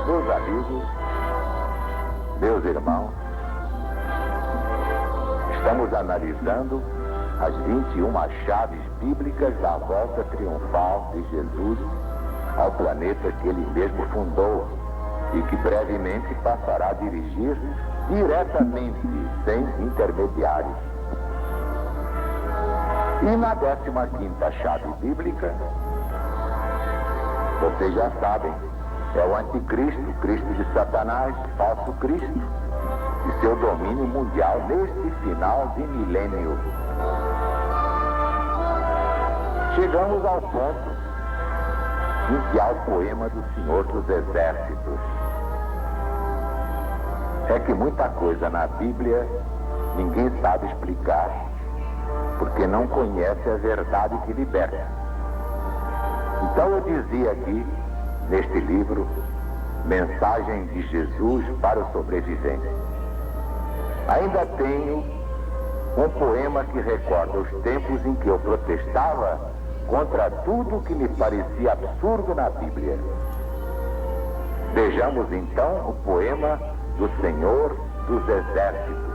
Meus amigos, meus irmãos, estamos analisando as 21 chaves bíblicas da volta triunfal de Jesus ao planeta que ele mesmo fundou e que brevemente passará a dirigir diretamente, sem intermediários. E na 15ª chave bíblica, vocês já sabem, é o anticristo, Cristo de Satanás, falso Cristo, e seu domínio mundial neste final de milênio. Chegamos ao ponto em que há o poema do Senhor dos Exércitos. É que muita coisa na Bíblia ninguém sabe explicar, porque não conhece a verdade que liberta. Então eu dizia aqui, neste livro, Mensagem de Jesus para o Sobrevivente. Ainda tenho um poema que recorda os tempos em que eu protestava contra tudo que me parecia absurdo na Bíblia. Vejamos então o poema do Senhor dos Exércitos.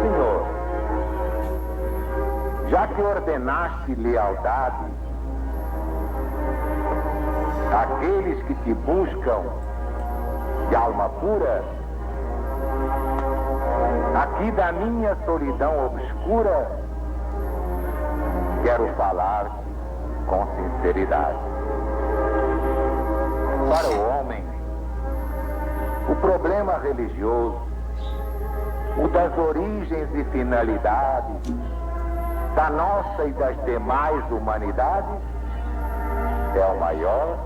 Senhor, já que ordenaste lealdade àqueles que te buscam de alma pura, aqui da minha solidão obscura, quero falar com sinceridade. Para o homem, o problema religioso, o das origens e finalidades da nossa e das demais humanidades, é o maior,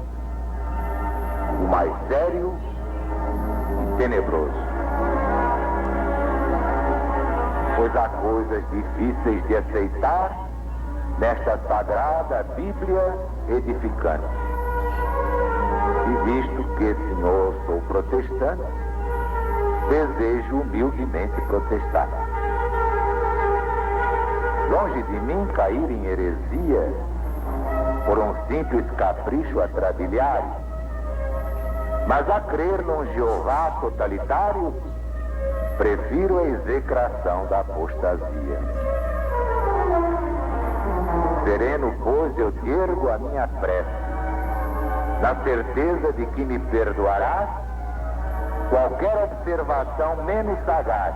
o mais sério e tenebroso. Pois há coisas difíceis de aceitar nesta sagrada Bíblia edificante. E visto que, Senhor, sou protestante, desejo humildemente protestar. Longe de mim cair em heresia por um simples capricho atrabiliário, mas a crer num Jeová totalitário, prefiro a execração da apostasia. Sereno, pois, eu te ergo a minha prece, na certeza de que me perdoarás qualquer observação menos sagaz,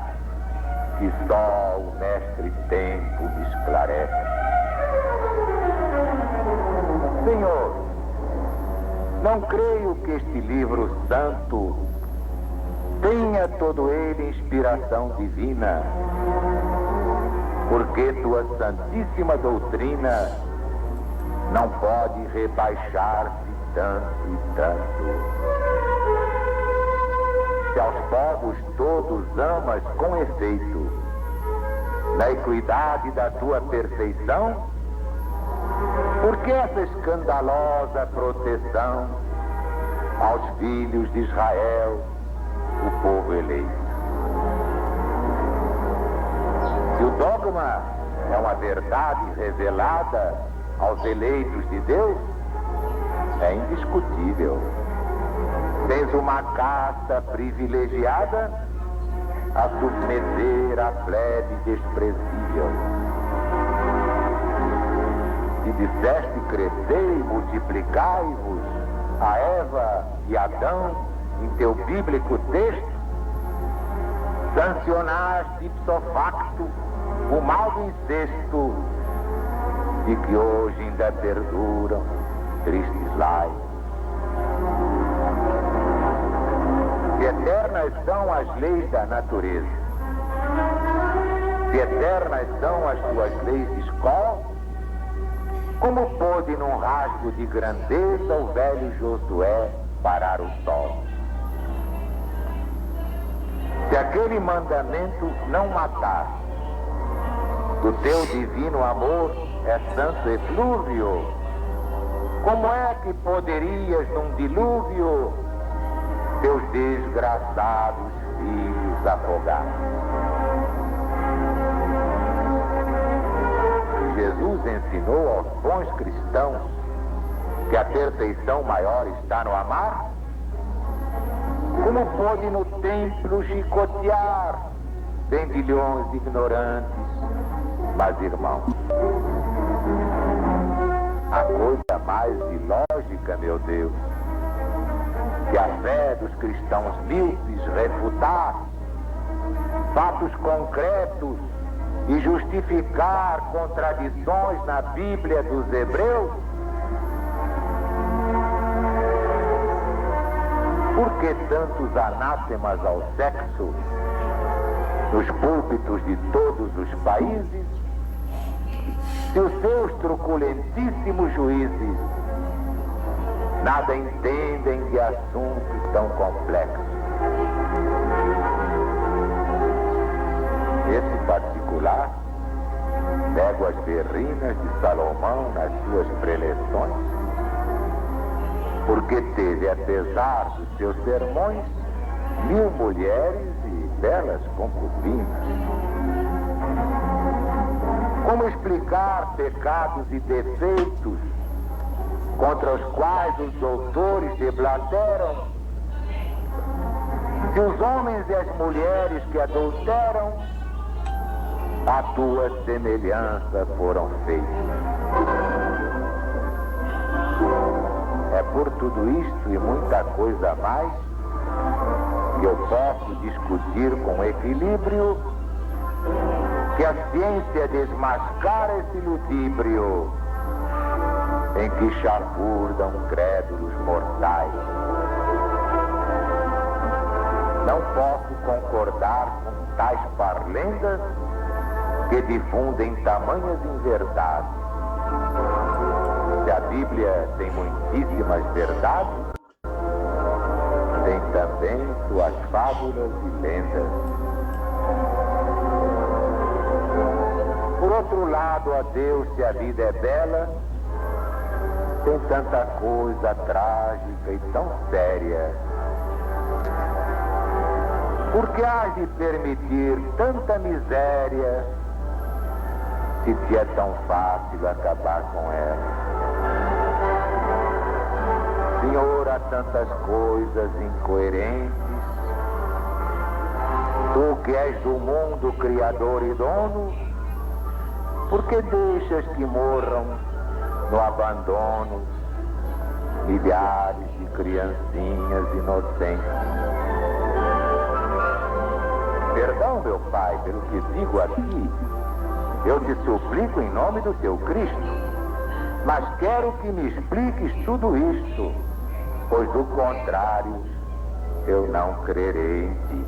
que só o mestre tempo me esclarece. Senhor, não creio que este livro santo tenha todo ele inspiração divina, porque tua santíssima doutrina não pode rebaixar-se tanto e tanto. Se aos povos todos amas com efeito, na equidade da tua perfeição, por que essa escandalosa proteção aos filhos de Israel, o povo eleito? Se o dogma é uma verdade revelada aos eleitos de Deus, é indiscutível. Tens uma casta privilegiada a submeter a plebe desprezível. E disseste: crescei e multiplicai-vos, a Eva e Adão, em teu bíblico texto, sancionaste ipso facto o mal do incesto, e que hoje ainda perduram tristes lares. Se eternas são as leis da natureza, se eternas são as tuas leis de escola, como pôde num rasgo de grandeza o velho Josué parar o sol? Se aquele mandamento não matar, do teu divino amor é santo eflúvio, Como é que poderias, num dilúvio, teus desgraçados filhos afogar? Jesus ensinou aos bons cristãos que a perfeição maior está no amar? Como pôde no templo chicotear vendilhões ignorantes? Mas, irmão, a coisa mais ilógica, meu Deus, que a fé dos cristãos míopes refutar fatos concretos e justificar contradições na Bíblia dos Hebreus? Por que tantos anátemas ao sexo nos púlpitos de todos os países, se os seus truculentíssimos juízes nada entendem de assuntos tão complexos? Esse particular, pego as berrinas de Salomão nas suas preleções, porque teve, apesar dos seus sermões, 1000 mulheres e belas concubinas. Como explicar pecados e defeitos contra os quais os doutores deblateram, se os homens e as mulheres que adulteram, a tua semelhança foram feitos? É por tudo isto e muita coisa mais que eu posso discutir com equilíbrio que a ciência desmascara esse ludíbrio em que chafurdam crédulos mortais. Não posso concordar com tais parlendas que difundem tamanhas inverdades. Se a Bíblia tem muitíssimas verdades, tem também suas fábulas e lendas. Por outro lado, ó Deus, se a vida é bela, tem tanta coisa trágica e tão séria. Por que has de permitir tanta miséria, se te é tão fácil acabar com ela? Senhor, há tantas coisas incoerentes. Tu que és do mundo, criador e dono, por que deixas que morram no abandono milhares de criancinhas inocentes? Perdão, meu Pai, pelo que digo aqui. Eu te suplico em nome do teu Cristo, mas quero que me expliques tudo isto, pois do contrário, eu não crerei em ti.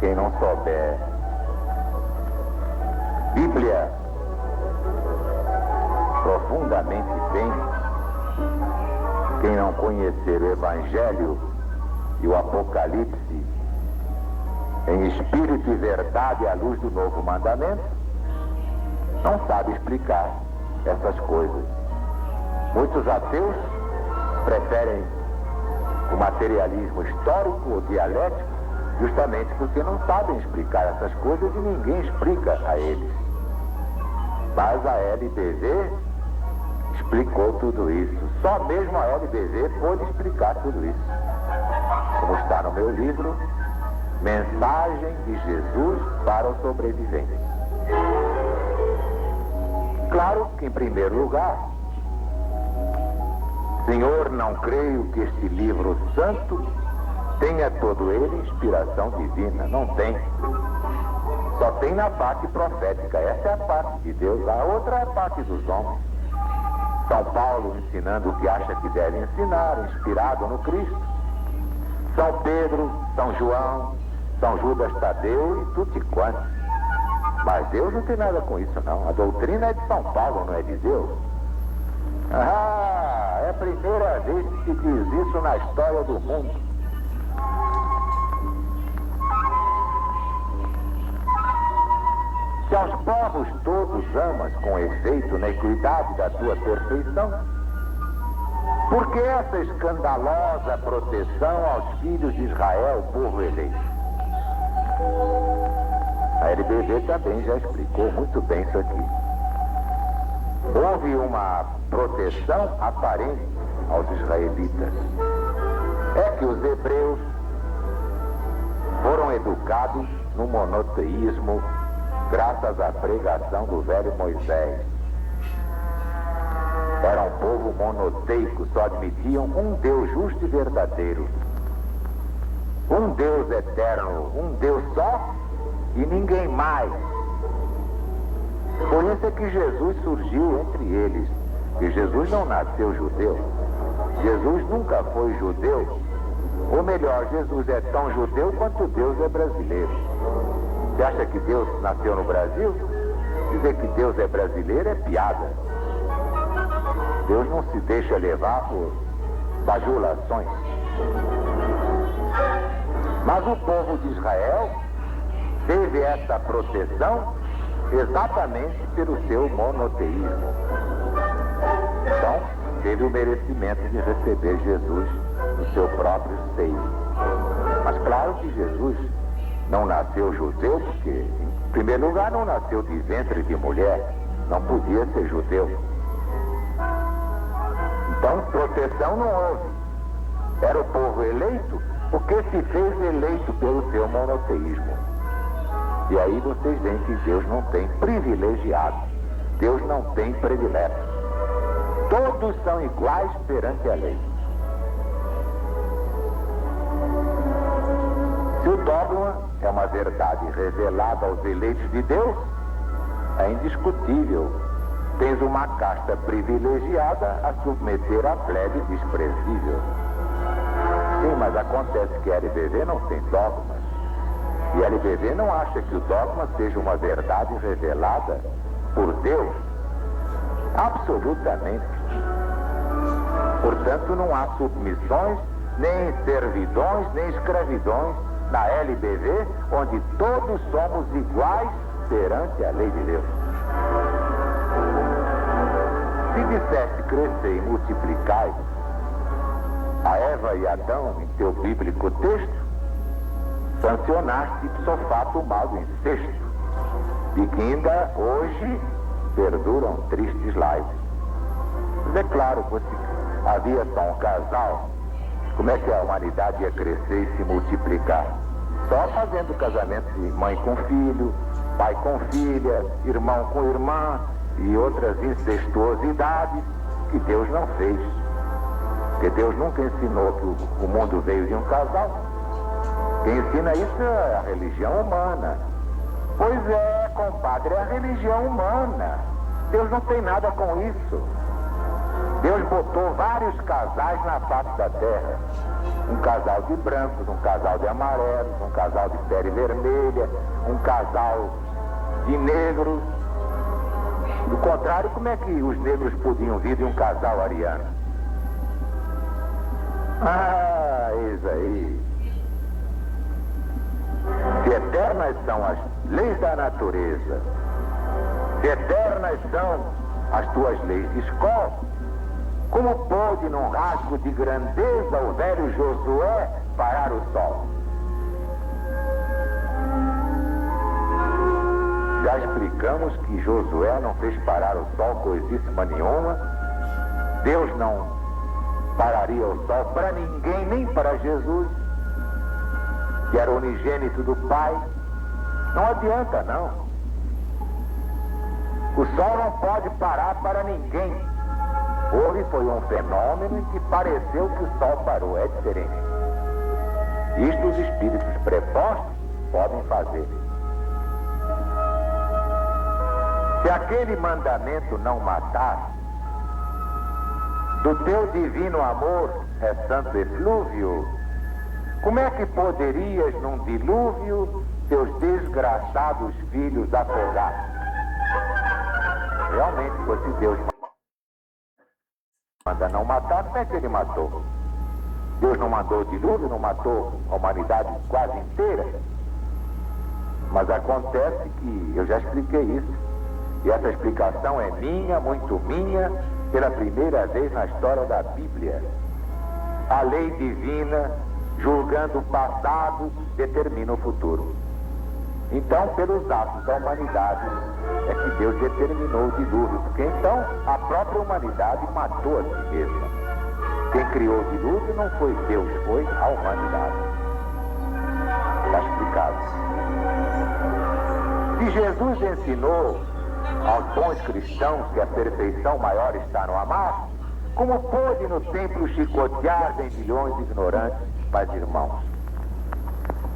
Quem não souber Bíblia profundamente bem, quem não conhecer o Evangelho e o Apocalipse em espírito e verdade à luz do novo mandamento, não sabe explicar essas coisas. Muitos ateus preferem o materialismo histórico ou dialético justamente porque não sabem explicar essas coisas e ninguém explica a eles. Mas a LBV explicou tudo isso. Só mesmo a LBV pôde explicar tudo isso. Como está no meu livro, Mensagem de Jesus para o Sobrevivente. Claro que, em primeiro lugar, Senhor, não creio que este livro santo tenha todo ele inspiração divina. Não tem. Só tem na parte profética. Essa é a parte de Deus. A outra é a parte dos homens. São Paulo ensinando o que acha que deve ensinar, inspirado no Cristo. São Pedro, São João, São Judas Tadeu e tutti quanti. Mas Deus não tem nada com isso, não. A doutrina é de São Paulo, não é de Deus. Ah, é a primeira vez que se diz isso na história do mundo. Se aos povos todos amas com efeito na equidade da tua perfeição, por que essa escandalosa proteção aos filhos de Israel, povo eleito? A LBV também já explicou muito bem isso aqui. Houve uma proteção aparente aos israelitas. É que os hebreus foram educados no monoteísmo graças à pregação do velho Moisés. Era um povo monoteico, só admitiam um Deus justo e verdadeiro. Um Deus eterno, um Deus só e ninguém mais. Por isso é que Jesus surgiu entre eles. E Jesus não nasceu judeu. Jesus nunca foi judeu. Ou melhor, Jesus é tão judeu quanto Deus é brasileiro. Você acha que Deus nasceu no Brasil? Dizer que Deus é brasileiro é piada. Deus não se deixa levar por bajulações. Mas o povo de Israel teve essa proteção exatamente pelo seu monoteísmo. Então, teve o merecimento de receber Jesus no seu próprio seio. Mas claro que Jesus não nasceu judeu porque, em primeiro lugar, não nasceu de ventre de mulher. Não podia ser judeu. Então, proteção não houve. Era o povo eleito porque se fez eleito pelo seu monoteísmo. E aí vocês veem que Deus não tem privilegiado. Deus não tem predileto. Todos são iguais perante a lei. Se o dogma é uma verdade revelada aos eleitos de Deus, é indiscutível. Tens uma casta privilegiada a submeter a plebe desprezível. Sim, mas acontece que a LBV não tem dogmas. E a LBV não acha que o dogma seja uma verdade revelada por Deus. Absolutamente. Portanto, não há submissões, nem servidões, nem escravidões na LBV, onde todos somos iguais perante a lei de Deus. Se disseste crescer e multiplicai a Eva e Adão em teu bíblico texto, sancionaste ipso fato o mal do incesto, e que ainda hoje perduram tristes lives. Mas é claro, se havia só um casal, como é que a humanidade ia crescer e se multiplicar? Só fazendo casamento de mãe com filho, pai com filha, irmão com irmã e outras incestuosidades que Deus não fez. Porque Deus nunca ensinou que o mundo veio de um casal. Quem ensina isso é a religião humana. Pois é, compadre, é a religião humana. Deus não tem nada com isso. Deus botou vários casais na face da terra. Um casal de brancos, um casal de amarelos, um casal de pele vermelha, um casal de negros. Do contrário, como é que os negros podiam vir de um casal ariano? Ah, eis aí. Se eternas são as leis da natureza, se eternas são as tuas leis de escola, como pôde num rasgo de grandeza o velho Josué parar o sol? Já explicamos que Josué não fez parar o sol coisíssima nenhuma. Deus não pararia o sol para ninguém, nem para Jesus, que era unigênito do Pai. Não adianta, não. O sol não pode parar para ninguém. Houve foi um fenômeno em que pareceu que o sol parou. É diferente. Isto os espíritos prepostos podem fazer. Se aquele mandamento não matar, do teu divino amor é santo eflúvio, como é que poderias num dilúvio seus desgraçados filhos afogados. Realmente, se Deus manda não matar, como é que ele matou? Deus não mandou o dilúvio, não matou a humanidade quase inteira? Mas acontece que eu já expliquei isso. E essa explicação é minha, muito minha, pela primeira vez na história da Bíblia. A lei divina, julgando o passado, determina o futuro. Então, pelos atos da humanidade, é que Deus determinou o dilúvio, porque então a própria humanidade matou a si mesma. Quem criou o dilúvio não foi Deus, foi a humanidade. Está explicado. Se Jesus ensinou aos bons cristãos que a perfeição maior está no amar, como pôde no templo chicotear em milhões de ignorantes, mas irmãos?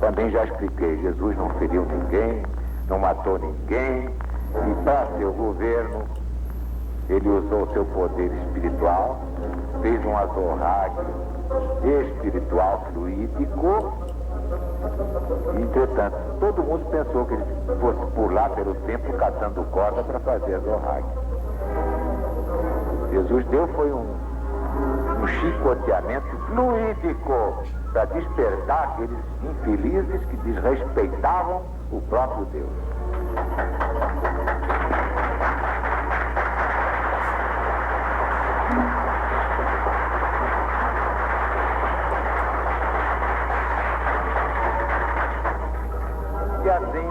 Também já expliquei, Jesus não feriu ninguém, não matou ninguém, e para seu governo, ele usou seu poder espiritual, fez um azorrague espiritual fluídico. Entretanto, todo mundo pensou que ele fosse pular pelo templo catando corda para fazer azorrague. Jesus deu foi um chicoteamento fluídico para despertar aqueles infelizes que desrespeitavam o próprio Deus. E assim,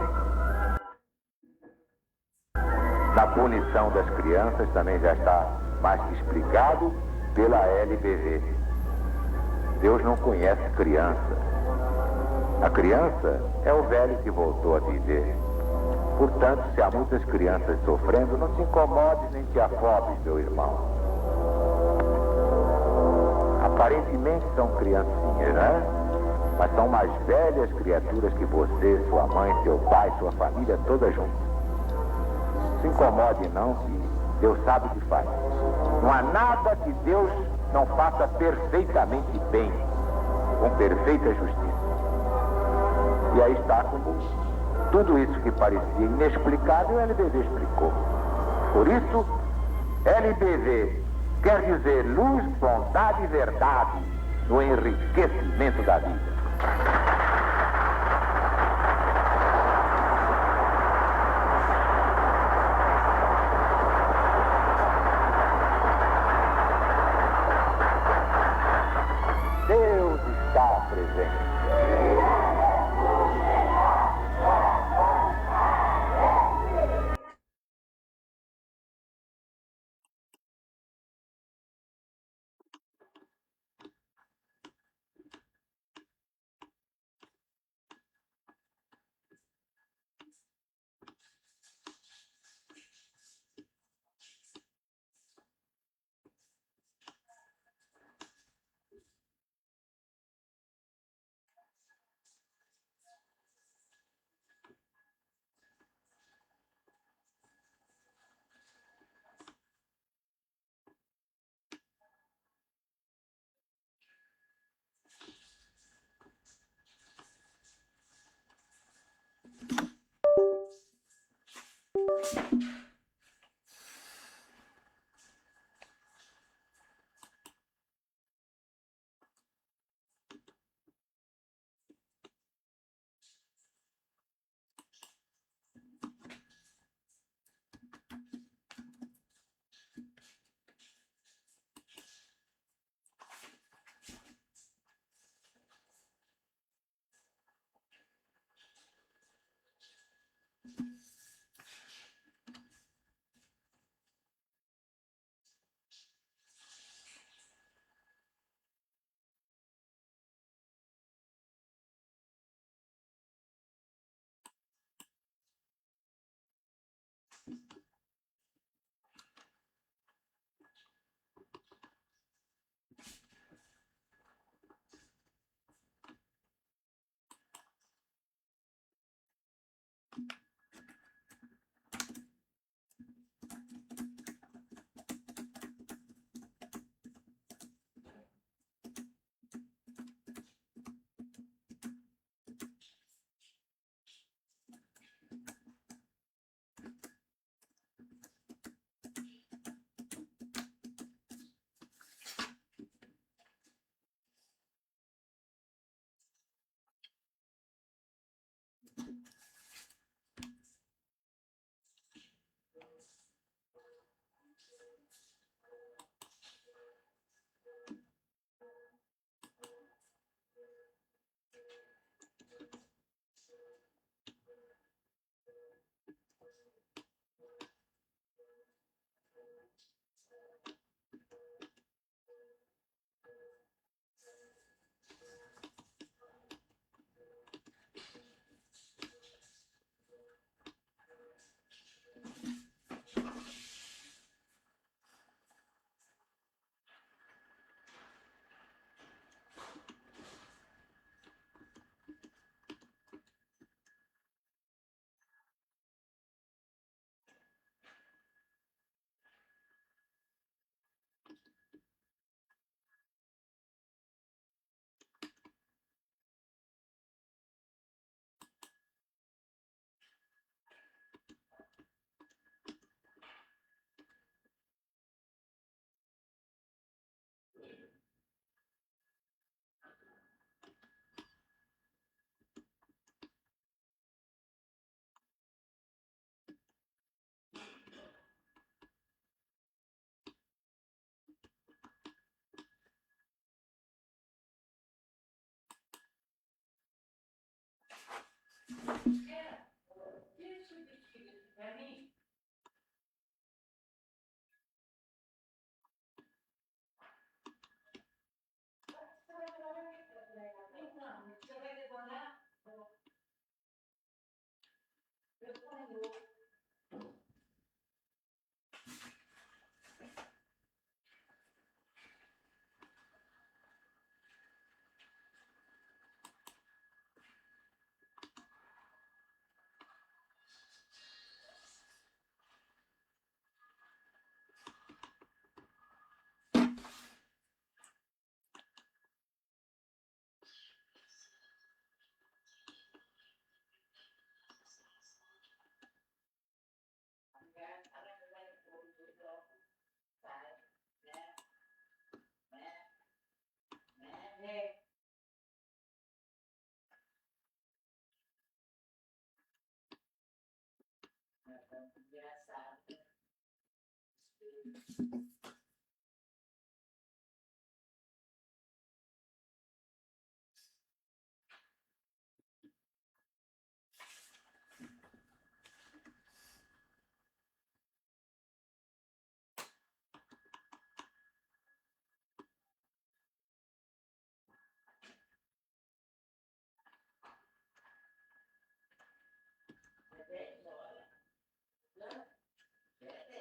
na punição das crianças também já está mais que explicado pela LBV. Deus não conhece criança. A criança é o velho que voltou a viver. Portanto, se há muitas crianças sofrendo, não te incomodes nem te afobes, meu irmão. Aparentemente são criancinhas, né? Mas são mais velhas criaturas que você, sua mãe, seu pai, sua família, toda junta. Não se incomode não, que Deus sabe o que faz. Não há nada que Deus não faça perfeitamente bem, com perfeita justiça. E aí está como tudo isso que parecia inexplicável, o LBV explicou. Por isso, LBV quer dizer luz, bondade e verdade no enriquecimento da vida. Deus está presente.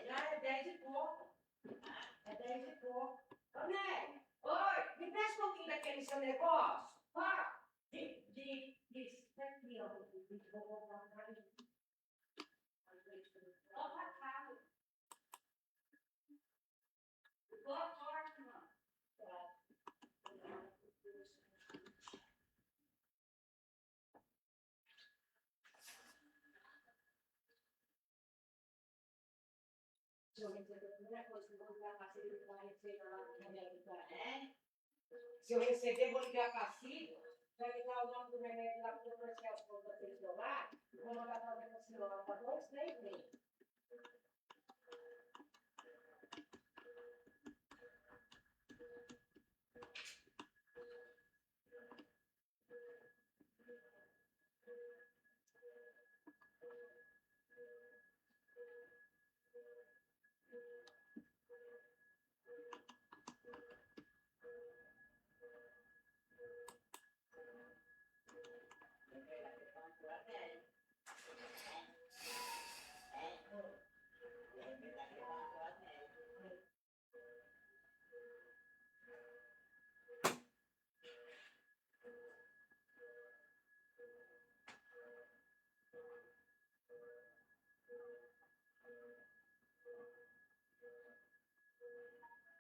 Já é 10 e pouco. É 10 e pouco. Ô, Né? Oi, me presta um pouquinho daquele seu negócio. Ó, aqui, ó. Vou comprar pra mim. Ó, pra cá. Boa sorte, mano. Se eu receber a primeira coisa que eu vou ligar a Cília para a receita lá do remédio da Se eu receber, vou ligar para a Cília, vai me dar o nome do remédio lá para o doutor Celso para você celular, e vou mandar fazer para a senhora para 2, 3 meses.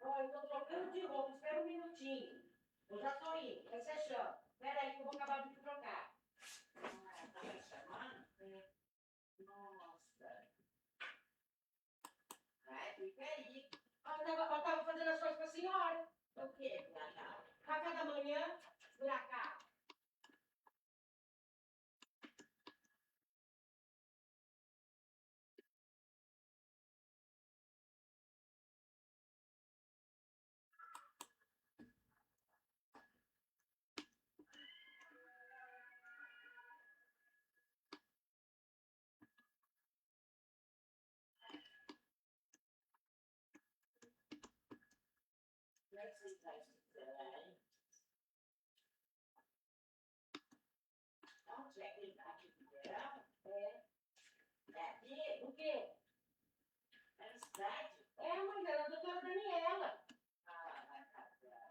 Ó, eu estou trocando de roupa, espera um minutinho. Eu já estou indo, vai fechando. Espera aí que eu vou acabar de trocar. Ah, tá me chamando? Nossa. Vai, fica aí. Eu estava fazendo as coisas para a senhora. O quê, Natal? Café da manhã, pra cá. Como é que você está estudando? Não, tinha que estar aqui no verão. É. É aqui? O quê? É na cidade? É, mãe dela, a doutora Daniela. Ah, vai casar.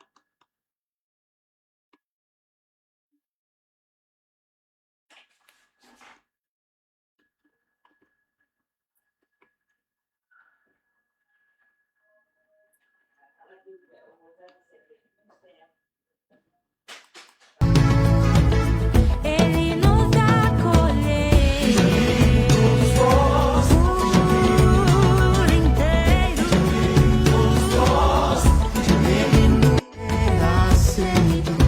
Ela disse, eu vou dar você. Ele nos acolheu por inteiro. Ele nos aceitou.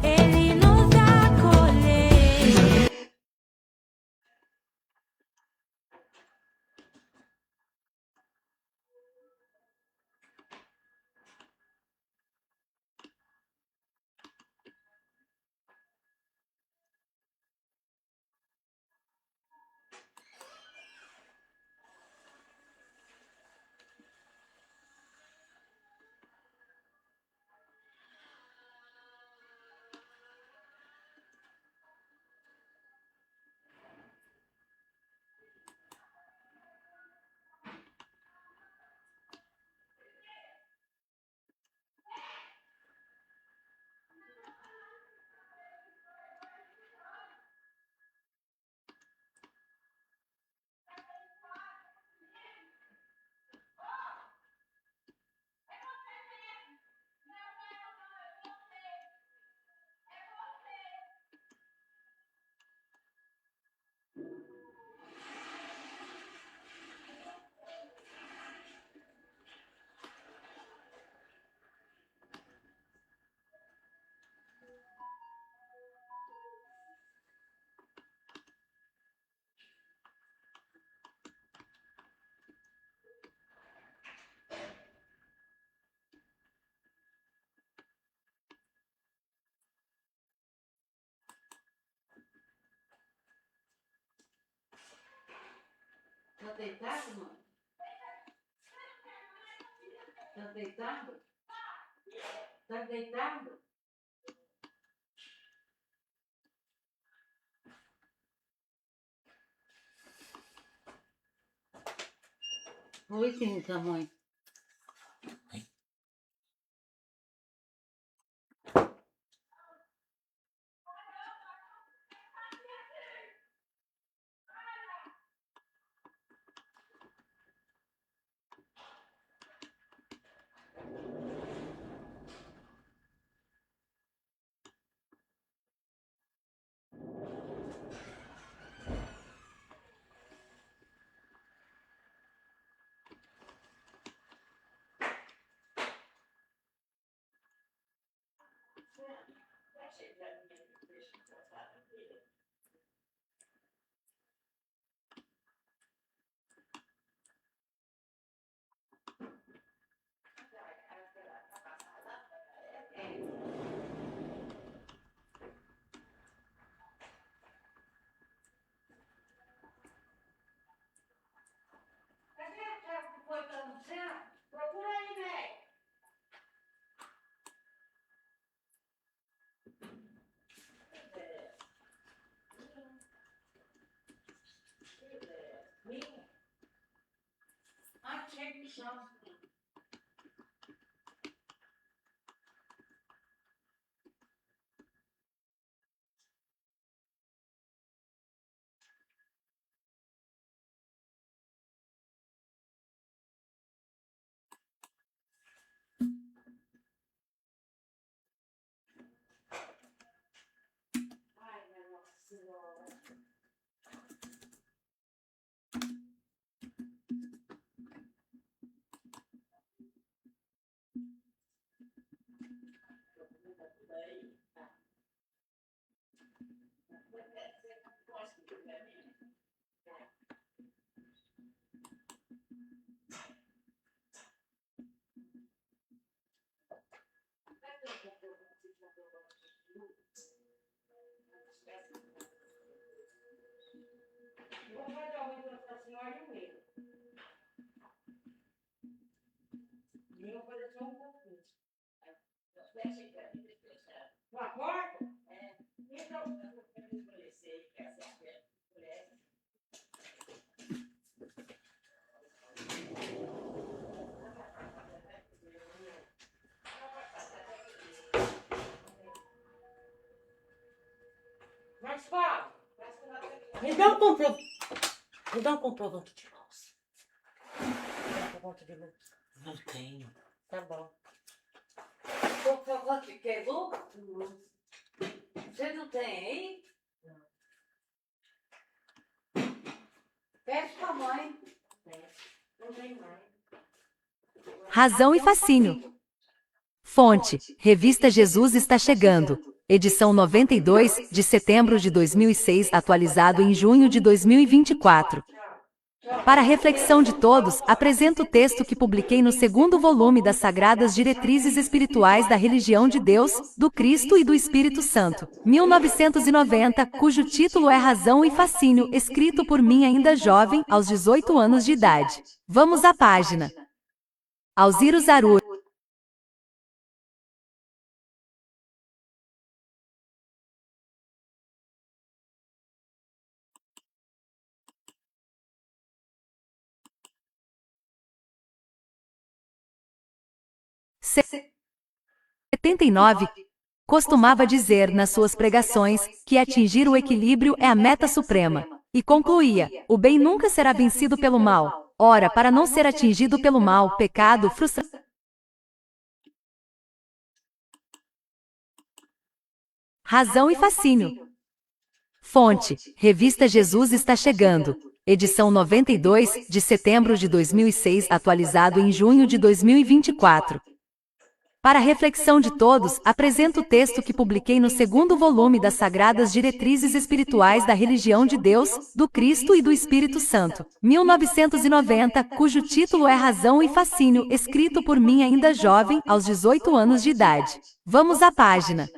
Ele nos acolheu. deitado, mãe? Tá deitado? Tá deitado? Oi, quinta, mãe. Cadê a chave que foi pra anunciar? Procura aí, velho. Achei que chama. Ai, minha Nossa Senhora. Vou fazer a unha pra senhora e o meu. E eu vou fazer só um pouquinho. Na porta? É. Então, eu vou esmorecer, quer saber? Mas fala. Me dá um comprovante de luz. Comprovante de luz. Não tenho. Tá bom. Comprovante de luz? Você não tem aí? Peça pra mãe. Não tem mais. Razão e Fascínio. Fonte: Revista Jesus está chegando. Edição 92, de setembro de 2006, atualizado em junho de 2024. Para reflexão de todos, apresento o texto que publiquei no segundo volume das Sagradas Diretrizes Espirituais da Religião de Deus, do Cristo e do Espírito Santo, 1990, cujo título é Razão e Fascínio, escrito por mim ainda jovem, aos 18 anos de idade. Vamos à página. Alziro Zaru. Se- 79, costumava dizer nas suas pregações que atingir o equilíbrio é a meta suprema. E concluía: o bem nunca será vencido pelo mal. Ora, para não ser atingido pelo mal, pecado, frustração. Razão e Fascínio. Fonte: Revista Jesus está chegando. Edição 92, de setembro de 2006, atualizado em junho de 2024. Para reflexão de todos, apresento o texto que publiquei no segundo volume das Sagradas Diretrizes Espirituais da Religião de Deus, do Cristo e do Espírito Santo, 1990, cujo título é Razão e Fascínio, escrito por mim ainda jovem, aos 18 anos de idade. Vamos à página.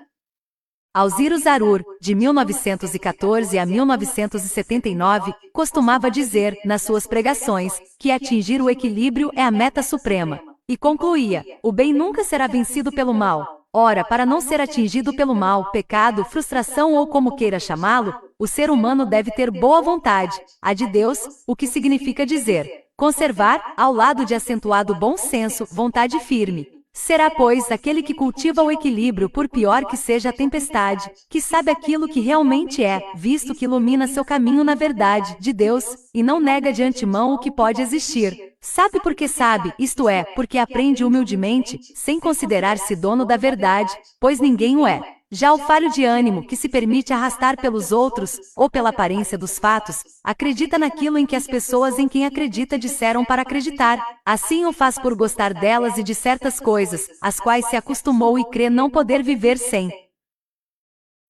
Alziro Zarur, de 1914 a 1979, costumava dizer, nas suas pregações, que atingir o equilíbrio é a meta suprema. E concluía: o bem nunca será vencido pelo mal. Ora, para não ser atingido pelo mal, pecado, frustração ou como queira chamá-lo, o ser humano deve ter boa vontade, a de Deus, o que significa dizer, conservar, ao lado de acentuado bom senso, vontade firme. Será, pois, aquele que cultiva o equilíbrio, por pior que seja a tempestade, que sabe aquilo que realmente é, visto que ilumina seu caminho na verdade, de Deus, e não nega de antemão o que pode existir. Sabe porque sabe, isto é, porque aprende humildemente, sem considerar-se dono da verdade, pois ninguém o é. Já o falho de ânimo, que se permite arrastar pelos outros, ou pela aparência dos fatos, acredita naquilo em que as pessoas em quem acredita disseram para acreditar. Assim o faz por gostar delas e de certas coisas, às quais se acostumou e crê não poder viver sem.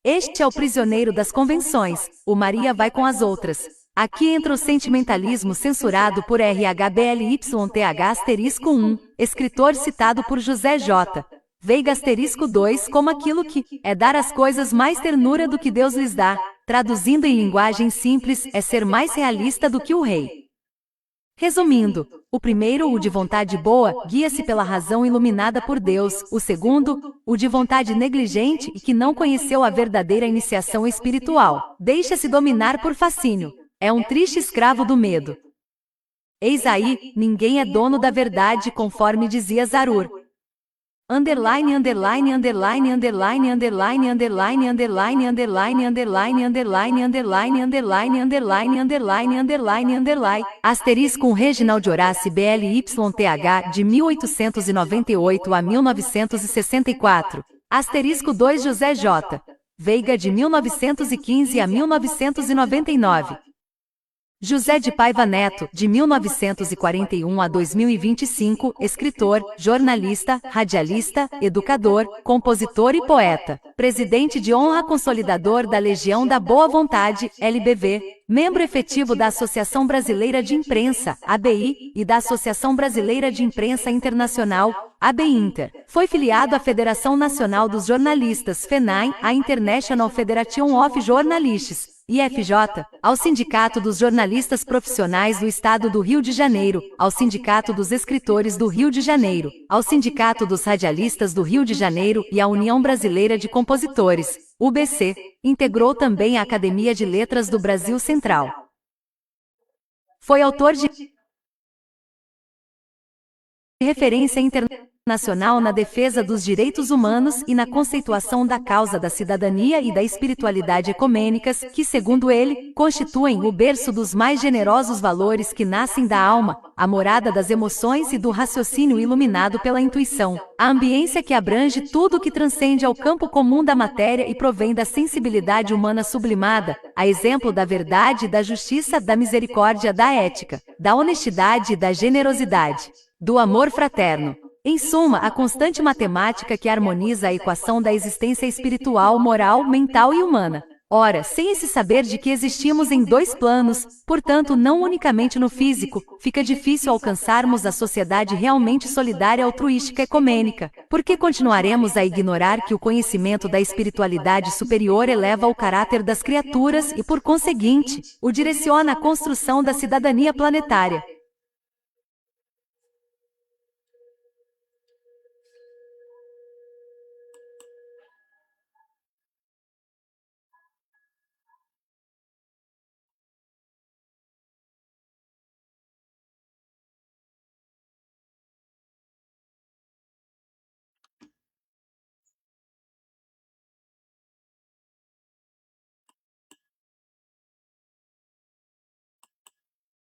Este é o prisioneiro das convenções, o Maria vai com as outras. Aqui entra o sentimentalismo censurado por RHBLYTH*1, escritor citado por José J. Veiga *2 como aquilo que é dar às coisas mais ternura do que Deus lhes dá, traduzindo em linguagem simples, é ser mais realista do que o rei. Resumindo, o primeiro, o de vontade boa, guia-se pela razão iluminada por Deus. O segundo, o de vontade negligente e que não conheceu a verdadeira iniciação espiritual, deixa-se dominar por fascínio. É um triste escravo do medo. Eis aí, ninguém é dono da verdade, conforme dizia Zarur. Underline, underline, underline, underline, underline, underline, underline, underline, underline, underline, underline, underline, underline, underline, underline, underline, asterisco Reginald Horace BLYTH, de 1898 a 1964, asterisco 2 José J. Veiga, de 1915 a 1999. José de Paiva Neto, de 1941 a 2025, escritor, jornalista, radialista, educador, compositor e poeta. Presidente de honra consolidador da Legião da Boa Vontade, LBV, membro efetivo da Associação Brasileira de Imprensa, ABI, e da Associação Brasileira de Imprensa Internacional, ABINter. Foi filiado à Federação Nacional dos Jornalistas, FENAI, à International Federation of Journalists, IFJ, ao Sindicato dos Jornalistas Profissionais do Estado do Rio de Janeiro, ao Sindicato dos Escritores do Rio de Janeiro, ao Sindicato dos Radialistas do Rio de Janeiro e à União Brasileira de Compositores, UBC, integrou também a Academia de Letras do Brasil Central. Foi autor de referência internacional na defesa dos direitos humanos e na conceituação da causa da cidadania e da espiritualidade ecumênicas, que, segundo ele, constituem o berço dos mais generosos valores que nascem da alma, a morada das emoções e do raciocínio iluminado pela intuição, a ambiência que abrange tudo o que transcende ao campo comum da matéria e provém da sensibilidade humana sublimada, a exemplo da verdade, da justiça, da misericórdia, da ética, da honestidade e da generosidade, do amor fraterno. Em suma, a constante matemática que harmoniza a equação da existência espiritual, moral, mental e humana. Ora, sem esse saber de que existimos em dois planos, portanto não unicamente no físico, fica difícil alcançarmos a sociedade realmente solidária, altruística e ecumênica, porque continuaremos a ignorar que o conhecimento da espiritualidade superior eleva o caráter das criaturas e, por conseguinte, o direciona à construção da cidadania planetária.